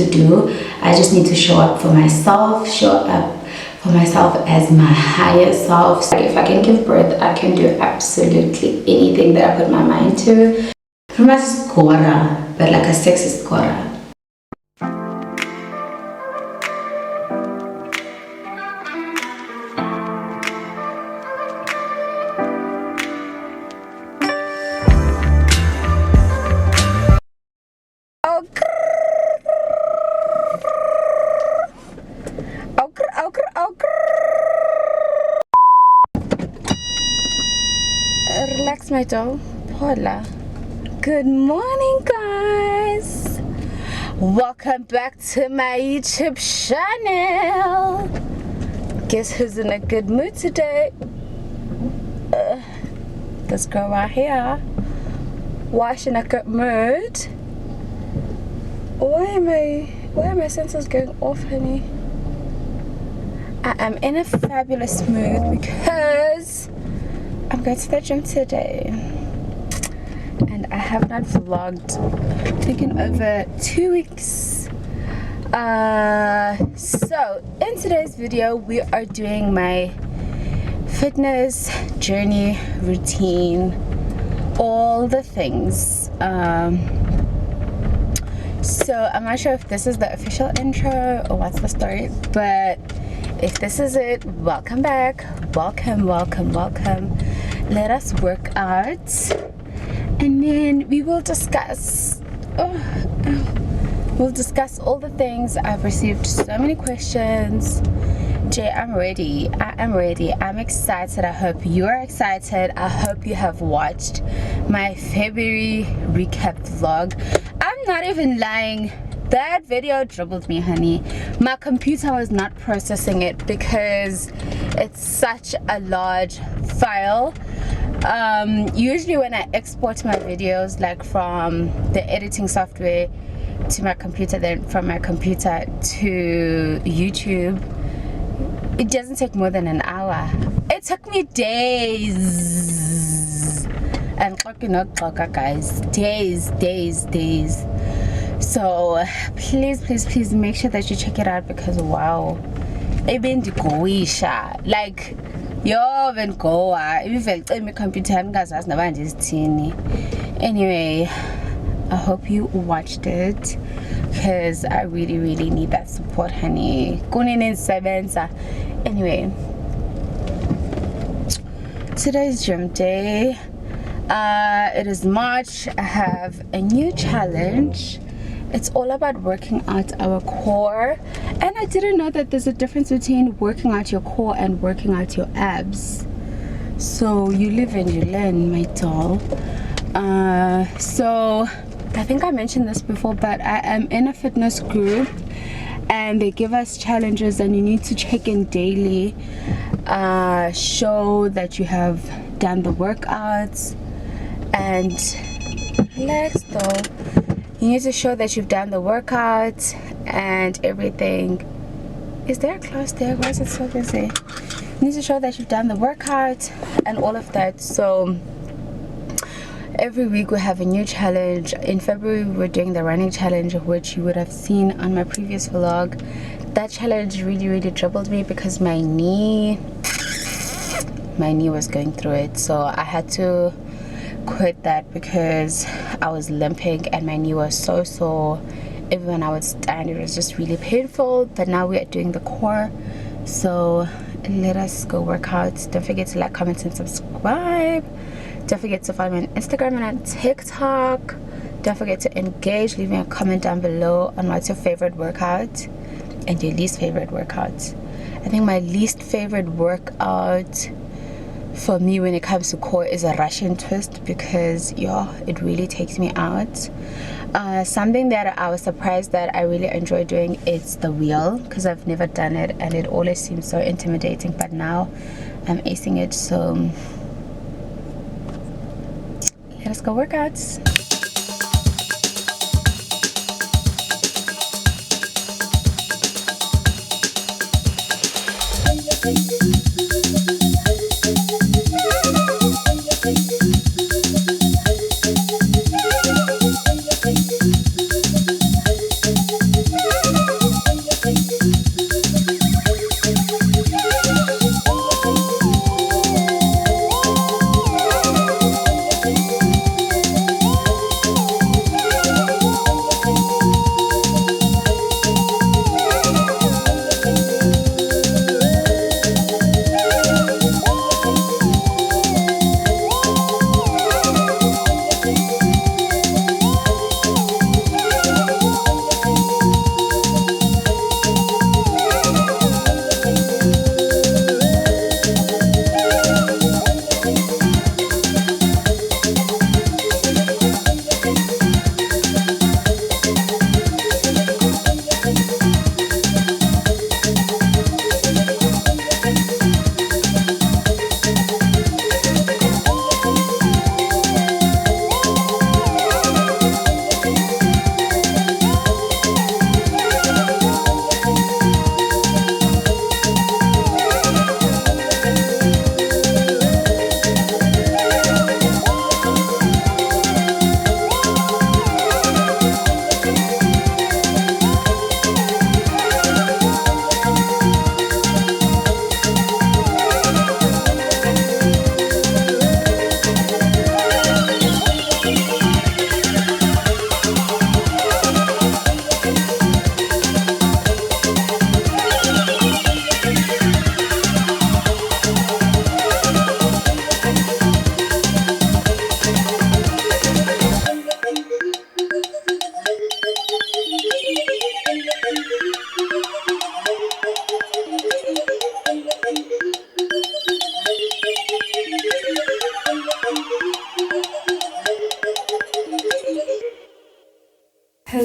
to do. I just need to show up for myself, show up for myself as my higher self. So if I can give birth, I can do absolutely anything that I put my mind to. From my Cora, but like a sexist Cora. Relax, my doll. Hola. Good morning, guys. Welcome back to my YouTube channel. Guess who's in a good mood today? This girl right here. Why is she in a good mood? Why are my senses going off, honey? I am in a fabulous mood because I'm going to the gym today, and I have not vlogged I think in over 2 weeks. So in today's video we are doing my fitness journey, routine, all the things. So I'm not sure if this is the official intro or what's the story, but if this is it, welcome back. Welcome. Let us work out, and then we will discuss all the things. I've received so many questions. Jay, I'm ready. I am ready. I'm excited. I hope you're excited. I hope you have watched my February recap vlog. I'm not even lying. That video dribbled me, honey. My computer was not processing it because it's such a large file. Usually when I export my videos, like from the editing software to my computer, then from my computer to YouTube, it doesn't take more than an hour. It took me days. And guys, days. So please make sure that you check it out, because wow, even the goisha, like yo even go even my computer anyway. I hope you watched it, because I really need that support, honey. Anyway, today's gym day. It is March. I have a new challenge. It's all about working out our core, and I didn't know that there's a difference between working out your core and working out your abs. So you live and you learn, my doll. So I think I mentioned this before, but I am in a fitness group, and they give us challenges, and you need to check in daily, show that you have done the workouts, and relax though. You need to show that you've done the workout and everything. Is there a class there? Why is it so busy? You need to show that you've done the workout and all of that. So every week we have a new challenge. In February we're doing the running challenge, which you would have seen on my previous vlog. That challenge really troubled me because my knee was going through it, so I had to quit that because I was limping and my knee was so sore. Even when I would stand, it was just really painful. But now we are doing the core, so let us go work out. Don't forget to like, comment, and subscribe. Don't forget to follow me on Instagram and on TikTok. Don't forget to engage. Leave me a comment down below on what's your favorite workout and your least favorite workout. I think my least favorite workout for me when it comes to core is a Russian twist, because it really takes me out. Something that I was surprised that I really enjoy doing is the wheel, because I've never done it and it always seems so intimidating, but now I'm acing it. So let us go workouts.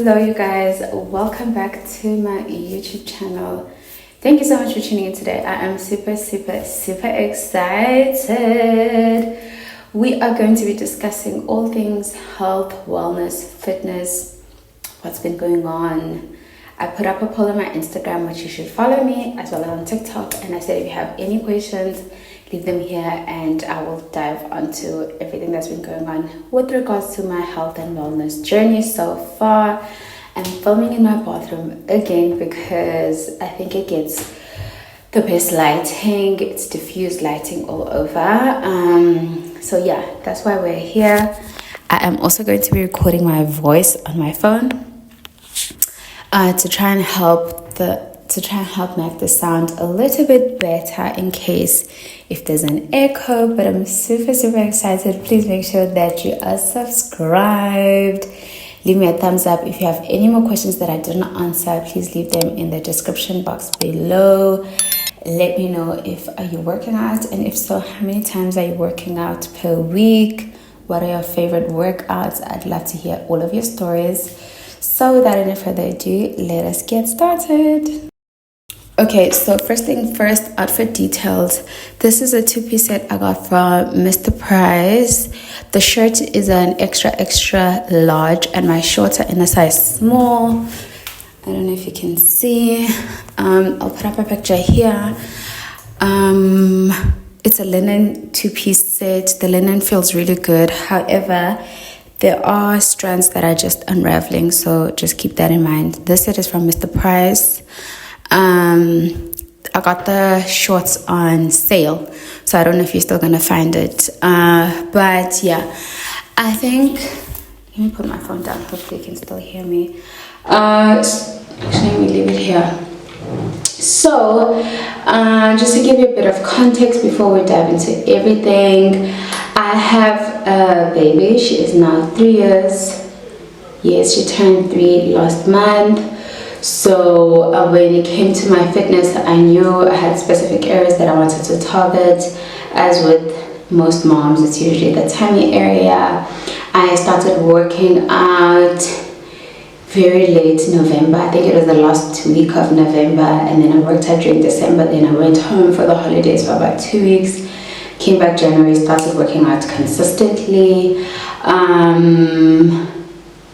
Hello you guys, welcome back to my YouTube channel. Thank you so much for tuning in today. I am super excited. We are going to be discussing all things health, wellness, fitness, what's been going on. I put up a poll on my Instagram which you should follow me, as well as on TikTok, and I said if you have any questions, leave them here and I will dive onto everything that's been going on with regards to my health and wellness journey so far. I'm filming in my bathroom again because I think it gets the best lighting. It's diffused lighting all over. So yeah, that's why we're here. I am also going to be recording my voice on my phone to try and help make the sound a little bit better in case if there's an echo. But I'm super excited. Please make sure that you are subscribed. Leave me a thumbs up. If you have any more questions that I didn't answer, please leave them in the description box below. Let me know if are you working out, and if so, how many times are you working out per week? What are your favorite workouts? I'd love to hear all of your stories. So without any further ado, let us get started. Okay, so first thing first, outfit details. This is a two-piece set I got from Mr. Price. The shirt is an extra large and my shorts are in a size small. I don't know if you can see. I'll put up a picture here. It's a linen two-piece set. The linen feels really good. However, there are strands that are just unraveling, so just keep that in mind. This set is from Mr. Price. I got the shorts on sale, so I don't know if you're still gonna find it. But yeah, I think, let me put my phone down, hopefully you can still hear me. Actually, let me leave it here. So just to give you a bit of context before we dive into everything, I have a baby. She is now 3 years. Yes, she turned 3 last month. So when it came to my fitness, I knew I had specific areas that I wanted to target. As with most moms, it's usually the tummy area. I started working out very late November. I think it was the last week of November, and then I worked out during December. Then I went home for the holidays for about 2 weeks. Came back January, started working out consistently.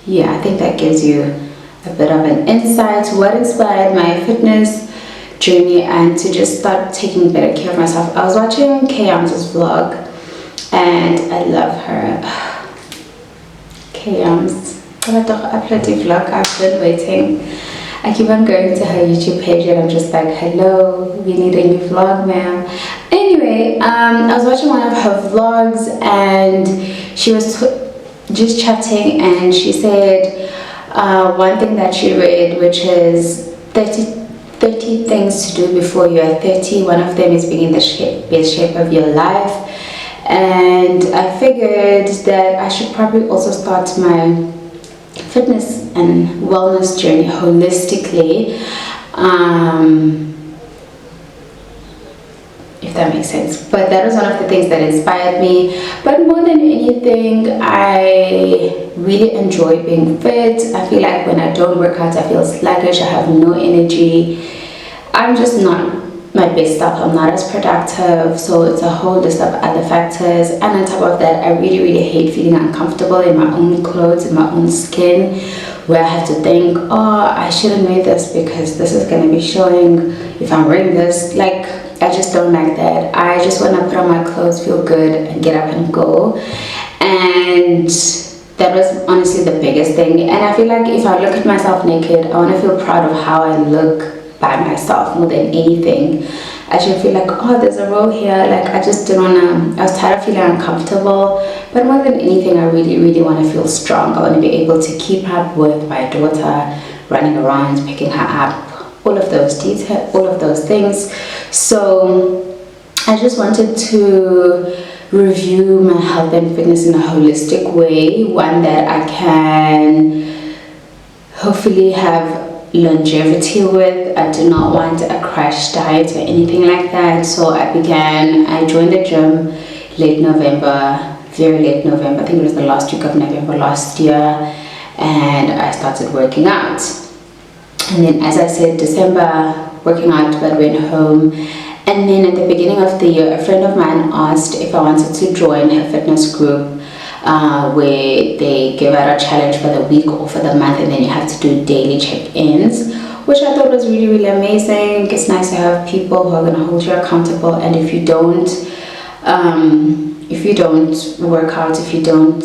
Yeah, I think that gives you a bit of an insight to what inspired my fitness journey and to just start taking better care of myself. I was watching Kayam's vlog and I love her. Kayam's vlog. I've been waiting. I keep on going to her YouTube page and I'm just like, hello, we need a new vlog, ma'am. Anyway, I was watching one of her vlogs and she was just chatting, and she said one thing that she read, which is 30 things to do before you are 30. One of them is being in the best shape of your life. And I figured that I should probably also start my fitness and wellness journey holistically, if that makes sense. But that was one of the things that inspired me. But more than anything, I really enjoy being fit. I feel like when I don't work out, I feel sluggish, I have no energy. I'm just not my best self. I'm not as productive, so it's a whole list of other factors. And on top of that, I really hate feeling uncomfortable in my own clothes, in my own skin, where I have to think, oh, I shouldn't wear this because this is going to be showing if I'm wearing this. Like, I just don't like that. I just want to put on my clothes, feel good, and get up and go. And that was honestly the biggest thing. And I feel like if I look at myself naked, I want to feel proud of how I look by myself more than anything. I should feel like, oh, there's a roll here. Like, I just didn't want to, I was tired of feeling uncomfortable. But more than anything, I really want to feel strong. I want to be able to keep up with my daughter, running around, picking her up, all of those details, all of those things. So I just wanted to review my health and fitness in a holistic way, one that I can hopefully have longevity with. I do not want a crash diet or anything like that. So I joined the gym late November, very late November. I think it was the last week of November last year. and I started working out. And then, as I said, December working out, but went home. And then at the beginning of the year, a friend of mine asked if I wanted to join her fitness group, where they give out a challenge for the week or for the month, and then you have to do daily check-ins, which I thought was really, really amazing. It's nice to have people who are going to hold you accountable, and if you don't work out, if you don't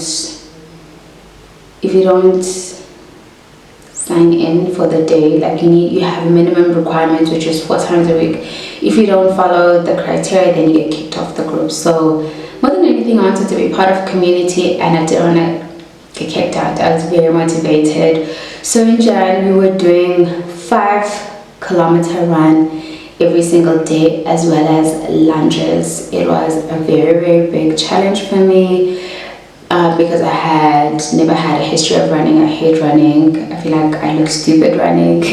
sign in for the day, like you have minimum requirements, which is 4 times a week. If you don't follow the criteria, then you get kicked off the group. So more than anything, I wanted to be part of community, and I didn't want to get kicked out. I was very motivated. So in Jan, we were doing 5-kilometer run every single day, as well as lunges. It was a very, very big challenge for me, because I had never had a history of running. I hate running. I feel like I look stupid running.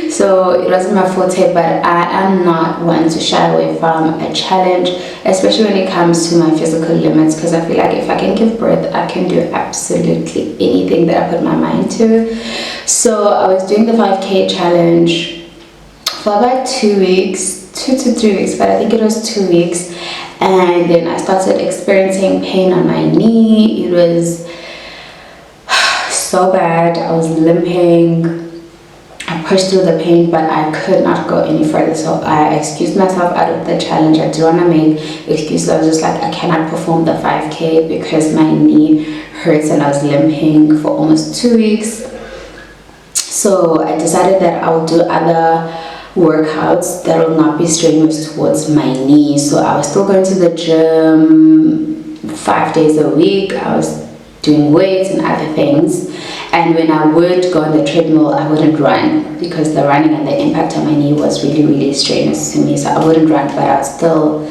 So it wasn't my forte, but I am not one to shy away from a challenge, especially when it comes to my physical limits, because I feel like if I can give birth, I can do absolutely anything that I put my mind to. So I was doing the 5K challenge for about 2 weeks, 2 to 3 weeks, but I think it was 2 weeks. And then I started experiencing pain on my knee. It was so bad. I was limping. I pushed through the pain, but I could not go any further. So I excused myself out of the challenge. I didn't want to make excuses. I was just like, I cannot perform the 5K because my knee hurts, and I was limping for almost 2 weeks. So I decided that I will do other workouts that will not be strenuous towards my knee. So I was still going to the gym 5 days a week. I was doing weights and other things, and when I would go on the treadmill, I wouldn't run, because the running and the impact on my knee was really, really strenuous to me. So I wouldn't run, but I would still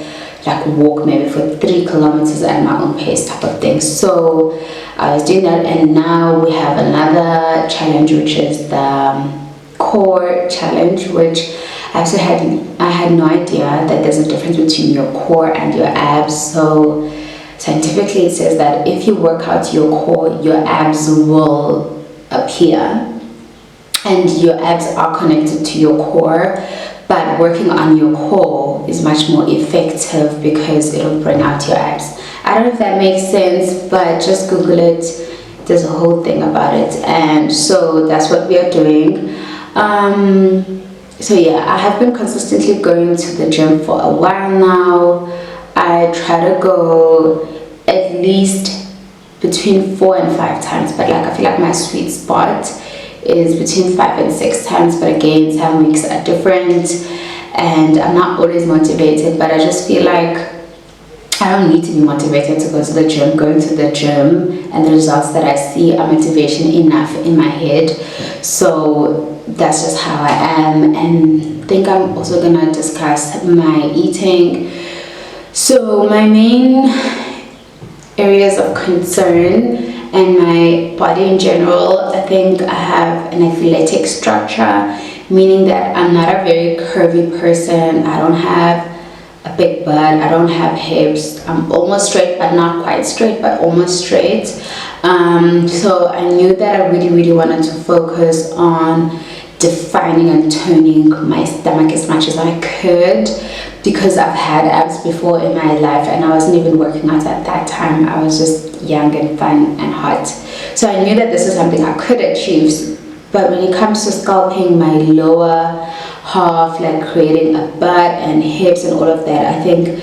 like walk maybe for 3 kilometers at my own pace type of thing. So I was doing that, and now we have another challenge, which is the core challenge, which I had no idea that there's a difference between your core and your abs. So scientifically, it says that if you work out your core, your abs will appear, and your abs are connected to your core. But working on your core is much more effective because it'll bring out your abs. I don't know if that makes sense, but just Google it. There's a whole thing about it, and so that's what we are doing. So yeah, I have been consistently going to the gym for a while now. I try to go at least between 4 and 5 times, but like I feel like my sweet spot is between 5 and 6 times. But again, some weeks are different, and I'm not always motivated, but I just feel like I don't need to be motivated to go to the gym. Going to the gym and the results that I see are motivation enough in my head. So that's just how I am. And I think I'm also gonna discuss my eating. So my main areas of concern and my body in general, I think I have an athletic structure, meaning that I'm not a very curvy person. I don't have a big butt, I don't have hips. I'm almost straight, but not quite straight, but almost straight. So I knew that I really wanted to focus on defining and toning my stomach as much as I could, because I've had abs before in my life, and I wasn't even working out at that time. I was just young and fun and hot. So I knew that this is something I could achieve. But when it comes to sculpting my lower half, like creating a butt and hips and all of that, I think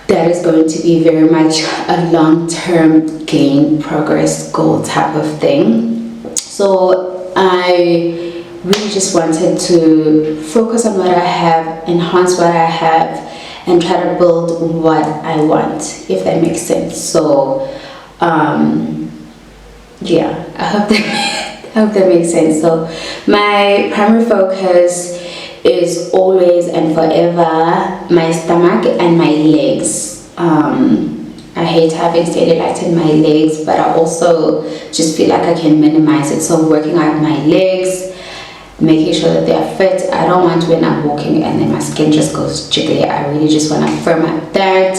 that is going to be very much a long-term gain progress goal type of thing. So I really just wanted to focus on what I have, enhance what I have, and try to build what I want, if that makes sense. So yeah, I hope that makes sense. So my primary focus is always and forever my stomach and my legs. I hate having cellulite in my legs, but I also just feel like I can minimize it. So working out my legs, making sure that they are fit. I don't want when I'm walking and then my skin just goes jiggly. I really just want to firm up that.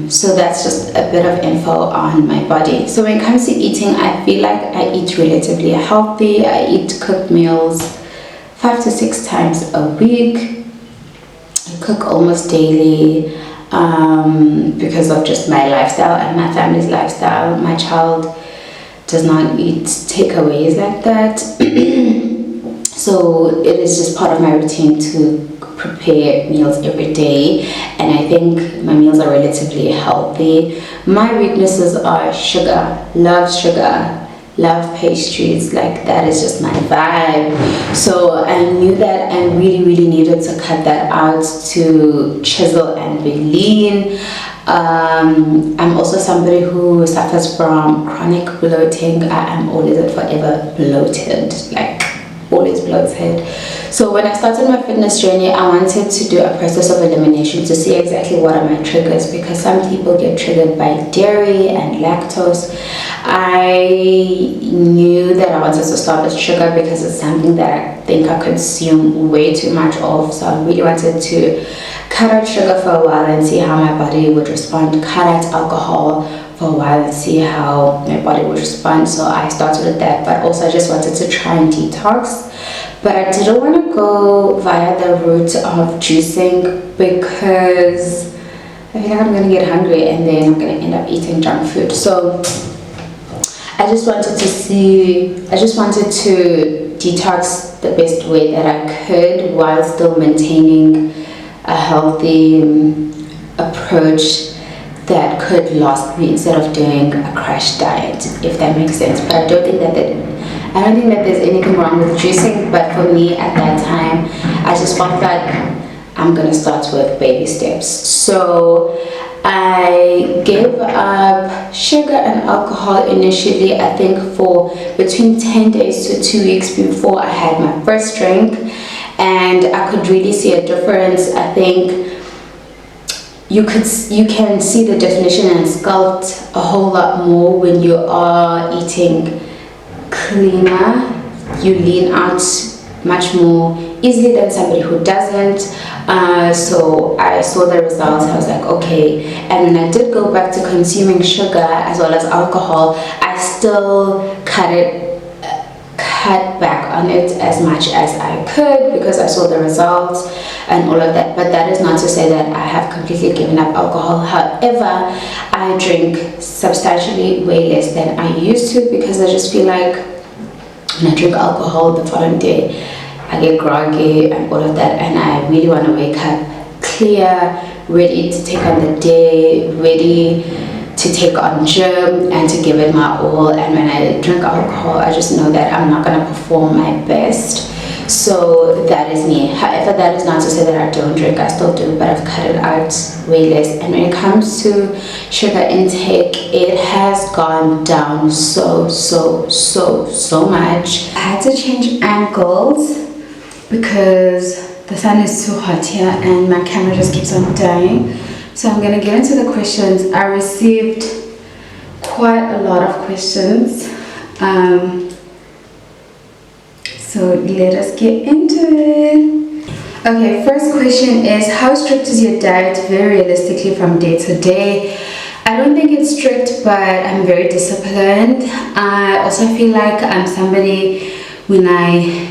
So that's just a bit of info on my body. So when it comes to eating, I feel like I eat relatively healthy. I eat cooked meals 5 to 6 times a week. I cook almost daily because of just my lifestyle and my family's lifestyle. My child does not eat takeaways like that. So it is just part of my routine to prepare meals every day, and I think my meals are relatively healthy. My weaknesses are sugar, love pastries, like that is just my vibe. So I knew that I really needed to cut that out to chisel and be lean. I'm also somebody who suffers from chronic bloating. I am always and forever bloated, like always bloated. So when I started my fitness journey, I wanted to do a process of elimination to see exactly what are my triggers, because some people get triggered by dairy and lactose. I knew that I wanted to start with sugar because it's something that I think I consume way too much of. So I really wanted to cut out sugar for a while and see how my body would respond, cut out alcohol for a while and see how my body would respond. So I started with that, but also I just wanted to try and detox. But I didn't want to go via the route of juicing because I feel like I'm going to get hungry and then I'm going to end up eating junk food. So I just wanted to detox the best way that I could while still maintaining a healthy approach that could last me instead of doing a crash diet, if that makes sense. But I don't think that there's anything wrong with juicing, but for me at that time, I just felt like I'm gonna start with baby steps. So I gave up sugar and alcohol initially, I think for between 10 days to 2 weeks before I had my first drink, and I could really see a difference. I think you can see the definition and sculpt a whole lot more when you are eating cleaner. You lean out much more easily than somebody who doesn't. So I saw the results. I was like, okay. And when I did go back to consuming sugar as well as alcohol, I still cut back on it as much as I could because I saw the results and all of that. But that is not to say that I have completely given up alcohol. However, I drink substantially way less than I used to because I just feel like when I drink alcohol the following day I get groggy and all of that, and I really want to wake up clear, ready to take on the day, ready to take on gym and to give it my all. And when I drink alcohol, I just know that I'm not going to perform my best. So that is me. However, that is not to say that I don't drink. I still do, but I've cut it out way less. And when it comes to sugar intake, it has gone down so much. I had to change angles because the sun is too hot here and my camera just keeps on dying. So I'm going to get into the questions. I received quite a lot of questions. So let us get into it. Okay, first question is, how strict is your diet very realistically from day to day? I don't think it's strict, but I'm very disciplined. I also feel like I'm somebody, when I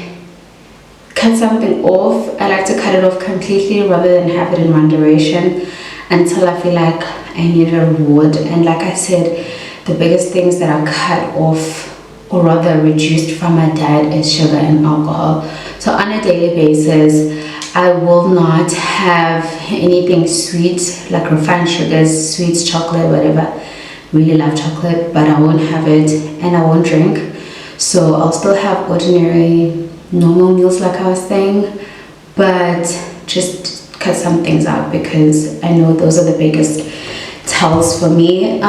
cut something off, I like to cut it off completely rather than have it in moderation until I feel like I need a reward. And like I said, the biggest things that I cut off or rather reduced from my diet is sugar and alcohol. So on a daily basis, I will not have anything sweet like refined sugars, sweets, chocolate, whatever. Really love chocolate, but I won't have it, and I won't drink. So I'll still have ordinary normal meals like I was saying, but just cut some things out because I know those are the biggest tells for me.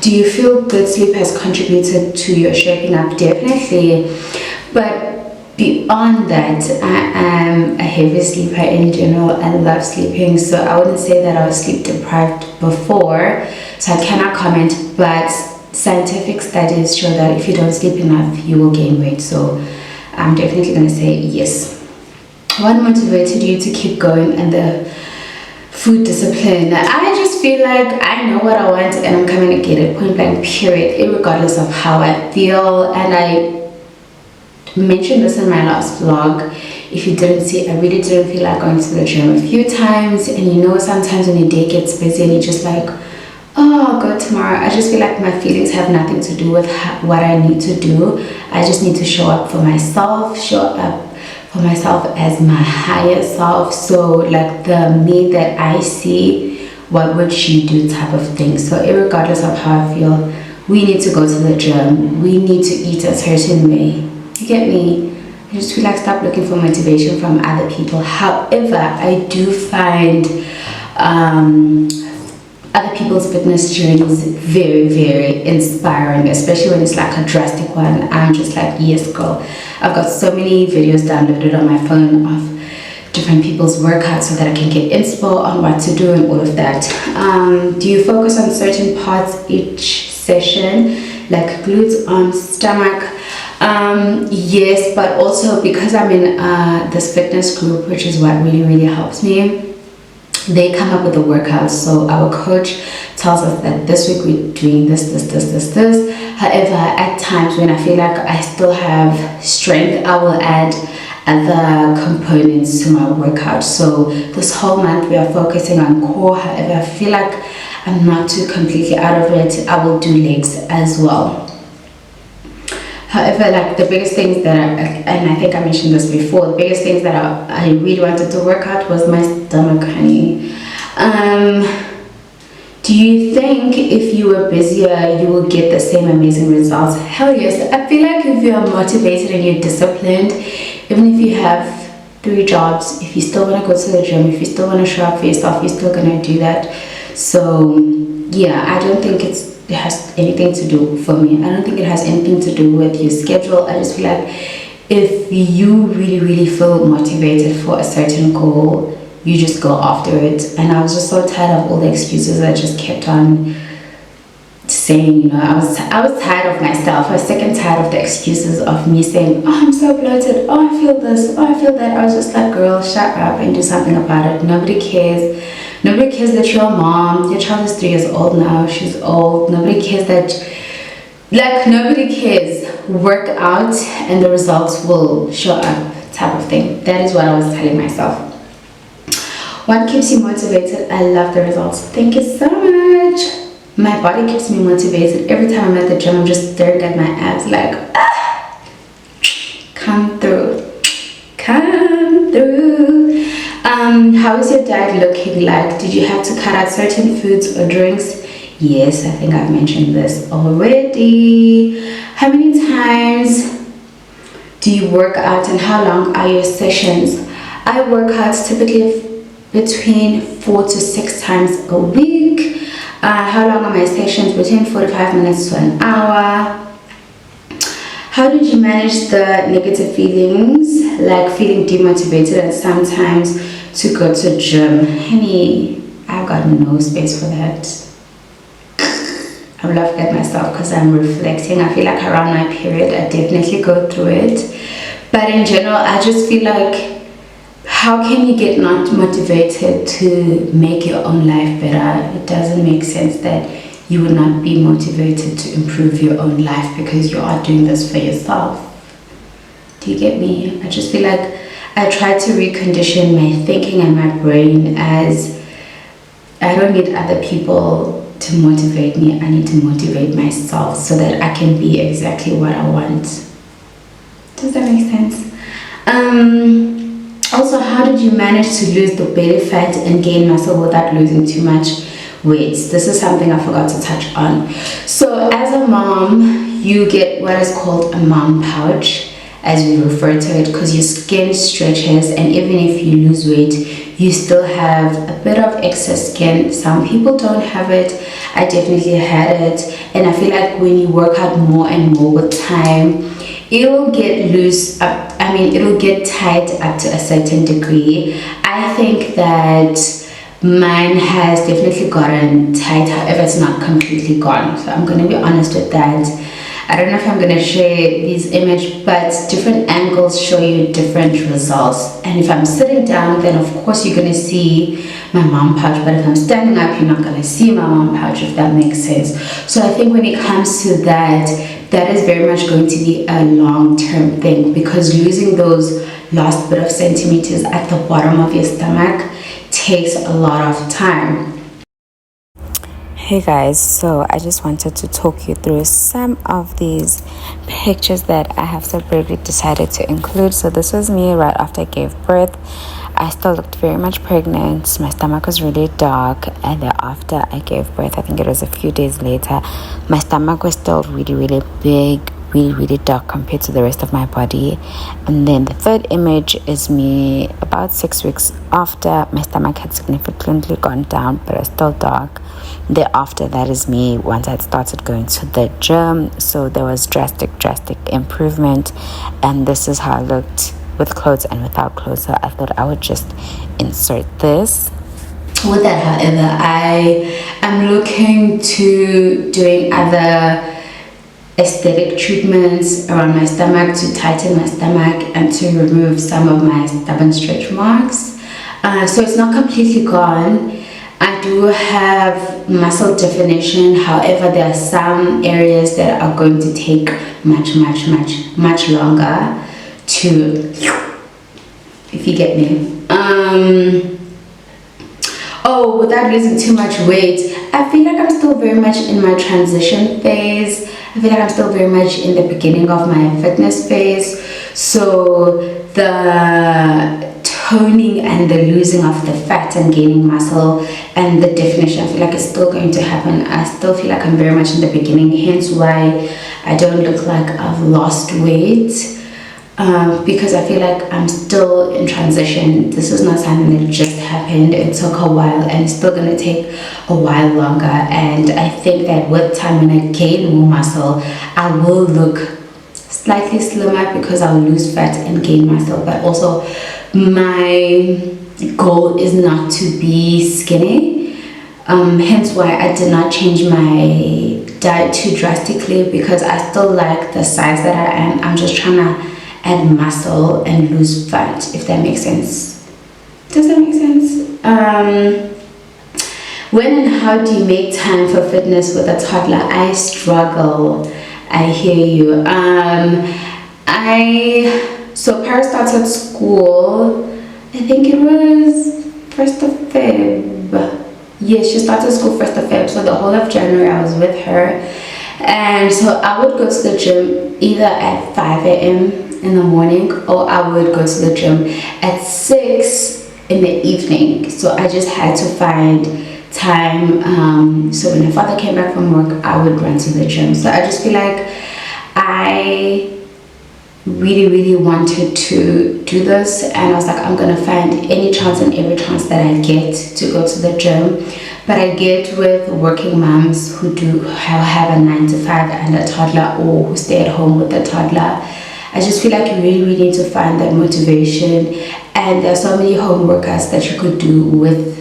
Do you feel good sleep has contributed to your shaping up? Definitely, but beyond that, I am a heavy sleeper in general and love sleeping, so I wouldn't say that I was sleep deprived before, so I cannot comment, but scientific studies show that if you don't sleep enough you will gain weight. So I'm definitely going to say yes. What motivated you to keep going and the food discipline. I just feel like I know what I want and I'm coming to get it, point blank, period, regardless of how I feel. And I mentioned this in my last vlog. If you didn't see, I really didn't feel like going to the gym a few times. And you know, sometimes when your day gets busy and you're just like, oh, I'll go tomorrow. I just feel like my feelings have nothing to do with what I need to do. I just need to show up for myself, show up for myself as my higher self. So like the me that I see, what would she do type of thing. So regardless of how I feel, we need to go to the gym. We need to eat a certain way. You get me? I just feel like stop looking for motivation from other people. However, I do find other people's fitness journeys very, very inspiring, especially when it's like a drastic one. I'm just like, yes girl. I've got so many videos downloaded on my phone of different people's workouts so that I can get inspo on what to do and all of that. Do you focus on certain parts each session, like glutes, arms, stomach? Yes, but also because I'm in this fitness group, which is what really, really helps me, they come up with the workouts. So our coach tells us that this week we're doing this. However, at times when I feel like I still have strength, I will add other components to my workout. So this whole month we are focusing on core. However, I feel like I'm not too completely out of it, I will do legs as well. However, like the biggest things that and I think I mentioned this before, the biggest things that I really wanted to work out was my stomach, honey. Do you think if you were busier, you will get the same amazing results? Hell yes. I feel like if you're motivated and you're disciplined, even if you have 3 jobs, if you still want to go to the gym, if you still want to show up for yourself, you're still going to do that. So yeah, I don't think it has anything to do, for me, I don't think it has anything to do with your schedule. I just feel like if you really, really feel motivated for a certain goal, you just go after it. And I was just so tired of all the excuses I just kept on saying, you know. I was tired of myself. I was sick and tired of the excuses of me saying, oh, I'm so bloated, oh, I feel this, oh, I feel that. I was just like, girl, shut up and do something about it. Nobody cares. Nobody cares that you're a mom. Your child is 3 years old now. She's old. Nobody cares that, like, nobody cares. Work out and the results will show up type of thing. That is what I was telling myself. What keeps you motivated? I love the results. Thank you so much. My body keeps me motivated. Every time I'm at the gym, I'm just staring at my abs like, ah, come through. Come through. How is your diet looking like? Did you have to cut out certain foods or drinks? Yes, I think I've mentioned this already. How many times do you work out and how long are your sessions? I work out typically between 4 to 6 times a week. How long are my sessions? Between 45 minutes to an hour. How did you manage the negative feelings, like feeling demotivated and sometimes to go to gym? Honey, I've got no space for that. I'm laughing at myself because I'm reflecting. I feel like around my period, I definitely go through it. But in general, I just feel like, how can you get not motivated to make your own life better? It doesn't make sense that you would not be motivated to improve your own life because you are doing this for yourself. Do you get me? I just feel like I try to recondition my thinking and my brain as I don't need other people to motivate me. I need to motivate myself so that I can be exactly what I want. Does that make sense? Also, how did you manage to lose the belly fat and gain muscle without losing too much weight? This is something I forgot to touch on. So as a mom, you get what is called a mom pouch, as we refer to it, because your skin stretches, and even if you lose weight, you still have a bit of excess skin. Some people don't have it. I definitely had it, and I feel like when you work out more and more with time, it'll get loose up. I mean, it'll get tight up to a certain degree. I think that mine has definitely gotten tight. However, it's not completely gone, so I'm going to be honest with that. I don't know if I'm gonna share these images, but different angles show you different results. And if I'm sitting down, then of course you're gonna see my mom pouch, but if I'm standing up, you're not gonna see my mom pouch, if that makes sense. So I think when it comes to that, that is very much going to be a long-term thing, because losing those last bit of centimeters at the bottom of your stomach takes a lot of time. Hey guys, so I just wanted to talk you through some of these pictures that I have separately decided to include. So this was me right after I gave birth. I still looked very much pregnant. My stomach was really dark, and then after I gave birth, I think it was a few days later, my stomach was still really big, really dark compared to the rest of my body. And then the third image is me about 6 weeks after. My stomach had significantly gone down, but it's still dark. Thereafter, that is me once I started going to the gym. So there was drastic improvement, and this is how I looked with clothes and without clothes. So I thought I would just insert this. With that, however, I am looking to doing other aesthetic treatments around my stomach to tighten my stomach and to remove some of my stubborn stretch marks. So it's not completely gone. I do have muscle definition. However, there are some areas that are going to take much longer to, if you get me. Oh, without losing too much weight, I feel like I'm still very much in my transition phase. I feel like I'm still very much in the beginning of my fitness phase. So the toning and the losing of the fat and gaining muscle and the definition, I feel like it's still going to happen. I still feel like I'm very much in the beginning, hence why I don't look like I've lost weight. Because I feel like I'm still in transition. This is not something that just happened. It took a while, and it's still gonna take a while longer. And I think that with time, when I gain more muscle, I will look slightly slimmer because I'll lose fat and gain muscle. But also, my goal is not to be skinny. Hence why I did not change my diet too drastically, because I still like the size that I am. I'm just trying to add muscle and lose fat, if that makes sense. Does that make sense? When and how do you make time for fitness with a toddler? I struggle. I hear you. So Paris started school, I think it was 1st of Feb. Yes, she started school 1st of Feb, so the whole of January I was with her. And so I would go to the gym either at 5 a.m. in the morning, or I would go to the gym at 6 in the evening. So I just had to find time. So when my father came back from work, I would run to the gym. So I just feel like I really wanted to do this, and I was like, I'm gonna find any chance and every chance that I get to go to the gym. But I get with working moms who do have a 9 to 5 and a toddler, or who stay at home with a toddler. I just feel like you really need to find that motivation, and there are so many home workouts that you could do with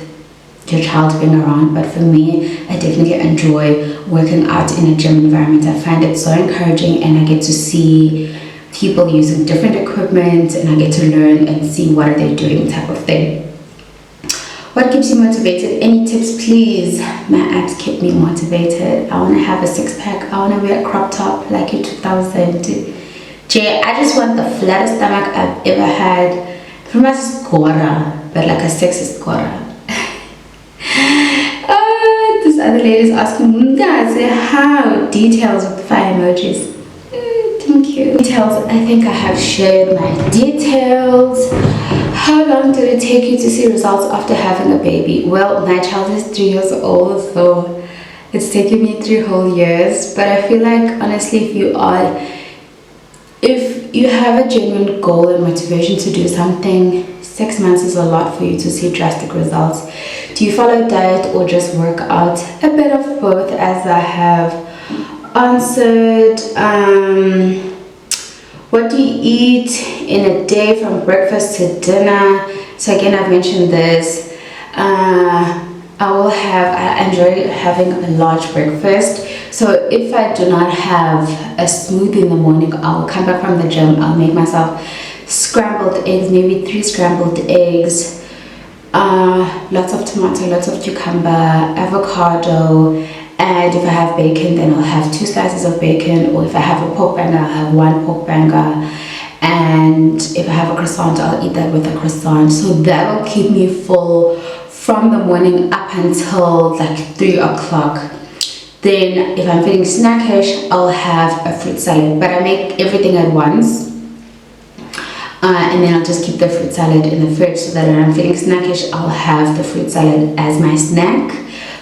your child being around. But for me, I definitely enjoy working out in a gym environment. I find it so encouraging, and I get to see people using different equipment, and I get to learn and see what are they doing, type of thing. What keeps you motivated? Any tips, please? My abs keep me motivated. I want to have a six-pack. I want to wear a crop top like in 2000. Jay, I just want the flattest stomach I've ever had. From a scorer, but like a sexy scorer. This other lady is asking, guys, how? Details with fire emojis. Thank you. Details, I think I have shared my details. How long did it take you to see results after having a baby? Well, my child is 3 years old, so it's taken me 3 whole years. But I feel like, honestly, if you have a genuine goal and motivation to do something, 6 months is a lot for you to see drastic results. Do you follow diet or just work out? A bit of both, as I have answered. What do you eat in a day from breakfast to dinner? So again, I've mentioned this. I enjoy having a large breakfast. So if I do not have a smoothie in the morning, I'll come back from the gym, I'll make myself scrambled eggs, maybe 3 scrambled eggs, lots of tomato, lots of cucumber, avocado, and if I have bacon, then I'll have 2 slices of bacon, or if I have a pork banger, I'll have 1 pork banger, and if I have a croissant, I'll eat that with a croissant. So that will keep me full from the morning up until like 3 o'clock. Then if I'm feeling snackish, I'll have a fruit salad, but I make everything at once. And then I'll just keep the fruit salad in the fridge so that when I'm feeling snackish, I'll have the fruit salad as my snack.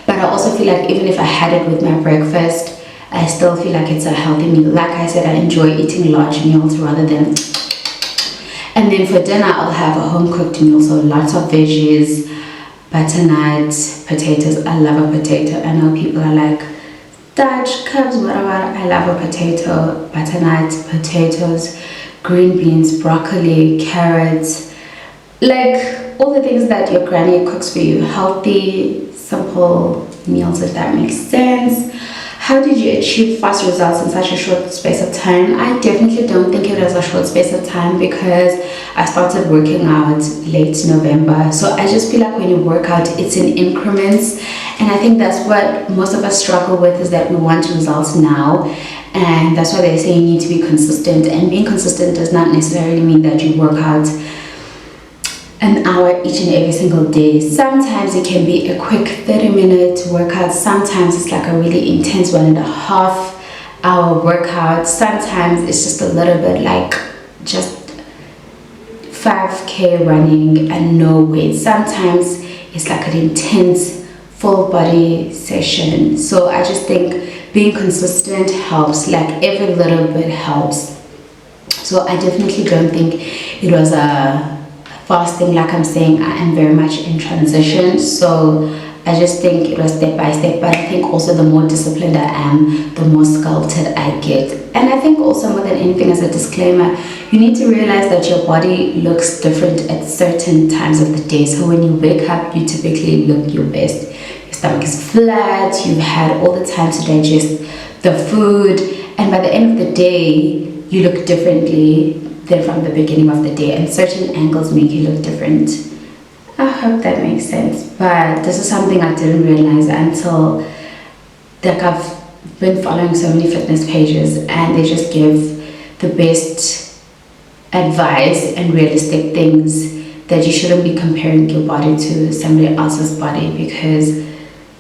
But I also feel like even if I had it with my breakfast, I still feel like it's a healthy meal. Like I said, I enjoy eating large meals rather than... And then for dinner, I'll have a home-cooked meal, so lots of veggies, butternut, potatoes. I love a potato. I know people are like, Dutch, cubs, whatever. I love a potato, butternut, potatoes, green beans, broccoli, carrots, like all the things that your granny cooks for you. Healthy, simple meals, if that makes sense. How did you achieve fast results in such a short space of time? I definitely don't think it was a short space of time because I started working out late November. So I just feel like when you work out, it's in increments. And I think that's what most of us struggle with, is that we want results now. And that's why they say you need to be consistent. And being consistent does not necessarily mean that you work out an hour each and every single day. Sometimes it can be a quick 30-minute workout. Sometimes it's like a really intense 1.5 hour workout. Sometimes it's just a little bit like just 5K running and no weight. Sometimes it's like an intense full body session. So I just think being consistent helps, like every little bit helps. So I definitely don't think it was a fasting. Like I'm saying, I am very much in transition, so I just think it was step by step. But I think also the more disciplined I am, the more sculpted I get. And I think also, more than anything, as a disclaimer, you need to realize that your body looks different at certain times of the day. So when you wake up, you typically look your best. Your stomach is flat, you've had all the time to digest the food, and by the end of the day you look differently than from the beginning of the day, and certain angles make you look different. I hope that makes sense. But this is something I didn't realize until, like, I've been following so many fitness pages and they just give the best advice and realistic things, that you shouldn't be comparing your body to somebody else's body, because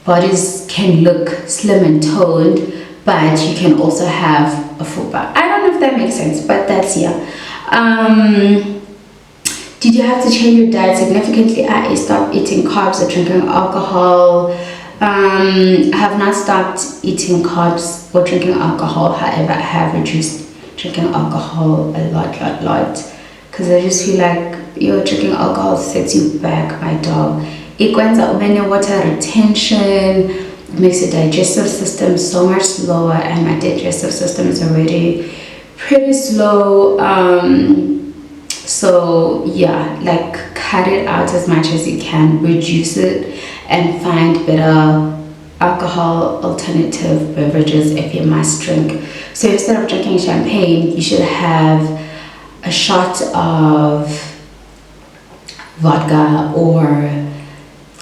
bodies can look slim and toned, but you can also have a full body. I don't know if that makes sense, but that's, yeah. Did you have to change your diet significantly? I stopped eating carbs or drinking alcohol. I have not stopped eating carbs or drinking alcohol. However, I have reduced drinking alcohol a lot, because I just feel like your drinking alcohol sets you back, my dog. It kwenza ube water retention, it makes your digestive system so much slower, and my digestive system is already pretty slow. So yeah, like, cut it out as much as you can, reduce it, and find better alcohol alternative beverages if you must drink. So instead of drinking champagne, you should have a shot of vodka or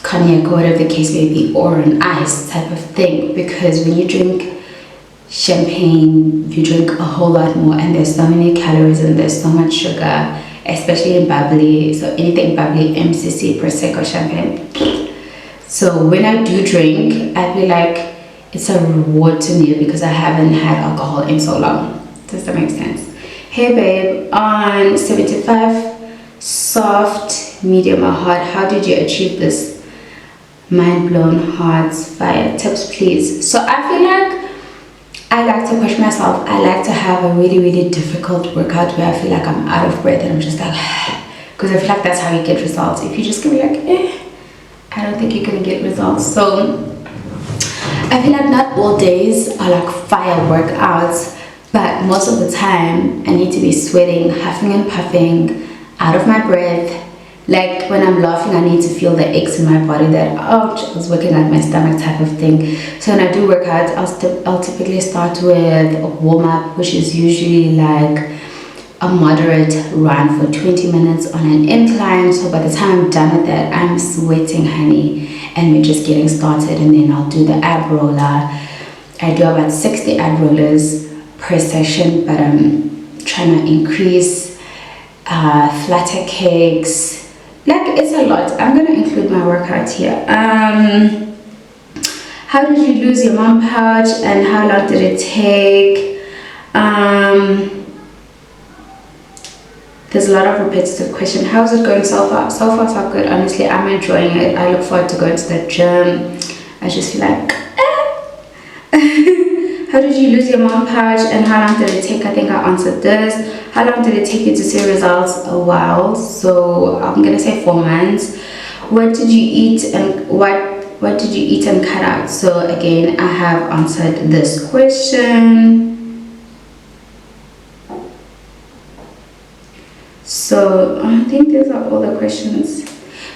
cognac, or whatever the case may be, or an ice type of thing, because when you drink champagne, you drink a whole lot more, and there's so many calories and there's so much sugar, especially in bubbly. So anything bubbly, MCC, Prosecco, champagne. So when I do drink, I feel like it's a reward to me because I haven't had alcohol in so long. Does that make sense? Hey babe, on 75, soft, medium or hard, how did you achieve this? Mind blown, hearts, fire, tips please. So I feel like I like to push myself. I like to have a really difficult workout where I feel like I'm out of breath and I'm just like, because I feel like that's how you get results. If you just can be like, I don't think you're gonna get results. So I feel like not all days are like fire workouts, but most of the time I need to be sweating, huffing and puffing, out of my breath, Like when I'm laughing, I need to feel the aches in my body that, ouch, I was working at my stomach type of thing. So when I do workouts, I'll typically start with a warm-up, which is usually like a moderate run for 20 minutes on an incline. So by the time I'm done with that, I'm sweating, honey, and we're just getting started. And then I'll do the ab roller. I do about 60 ab rollers per session, but I'm trying to increase flatter kicks. Like, it's a lot. I'm gonna include my workout here. How did you lose your mom pouch and how long did it take? There's a lot of repetitive question. How's it going so far? So far so good. Honestly, I'm enjoying it. I look forward to going to the gym. I just feel like how did you lose your mom pouch and how long did it take? I think I answered this. How long did it take you to see results? A while. So I'm gonna say 4 months. What did you eat and what did you eat and cut out? So again, I have answered this question. So I think those are all the questions.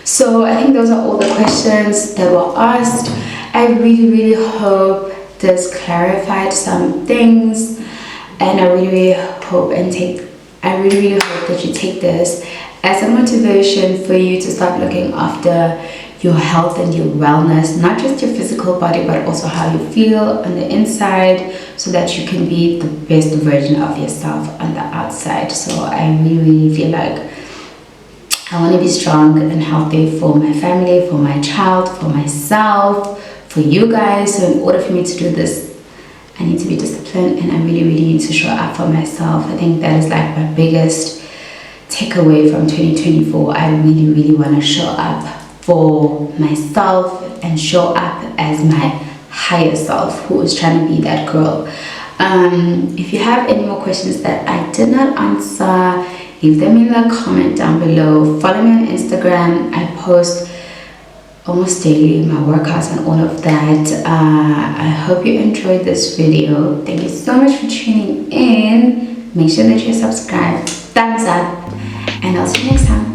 So I think those are all the questions that were asked. I really hope this clarified some things, and I really hope that you take this as a motivation for you to start looking after your health and your wellness, not just your physical body, but also how you feel on the inside, so that you can be the best version of yourself on the outside. So I really feel like I want to be strong and healthy for my family, for my child, for myself, for you guys. So in order for me to do this, I need to be disciplined, and I really need to show up for myself. I think that is like my biggest takeaway from 2024. I really want to show up for myself and show up as my higher self, who is trying to be that girl. If you have any more questions that I did not answer, leave them in the comment down below. Follow me on Instagram. I post almost daily my workouts and all of that. I hope you enjoyed this video. Thank you so much for tuning in. Make sure that you're subscribed, thumbs up, and I'll see you next time.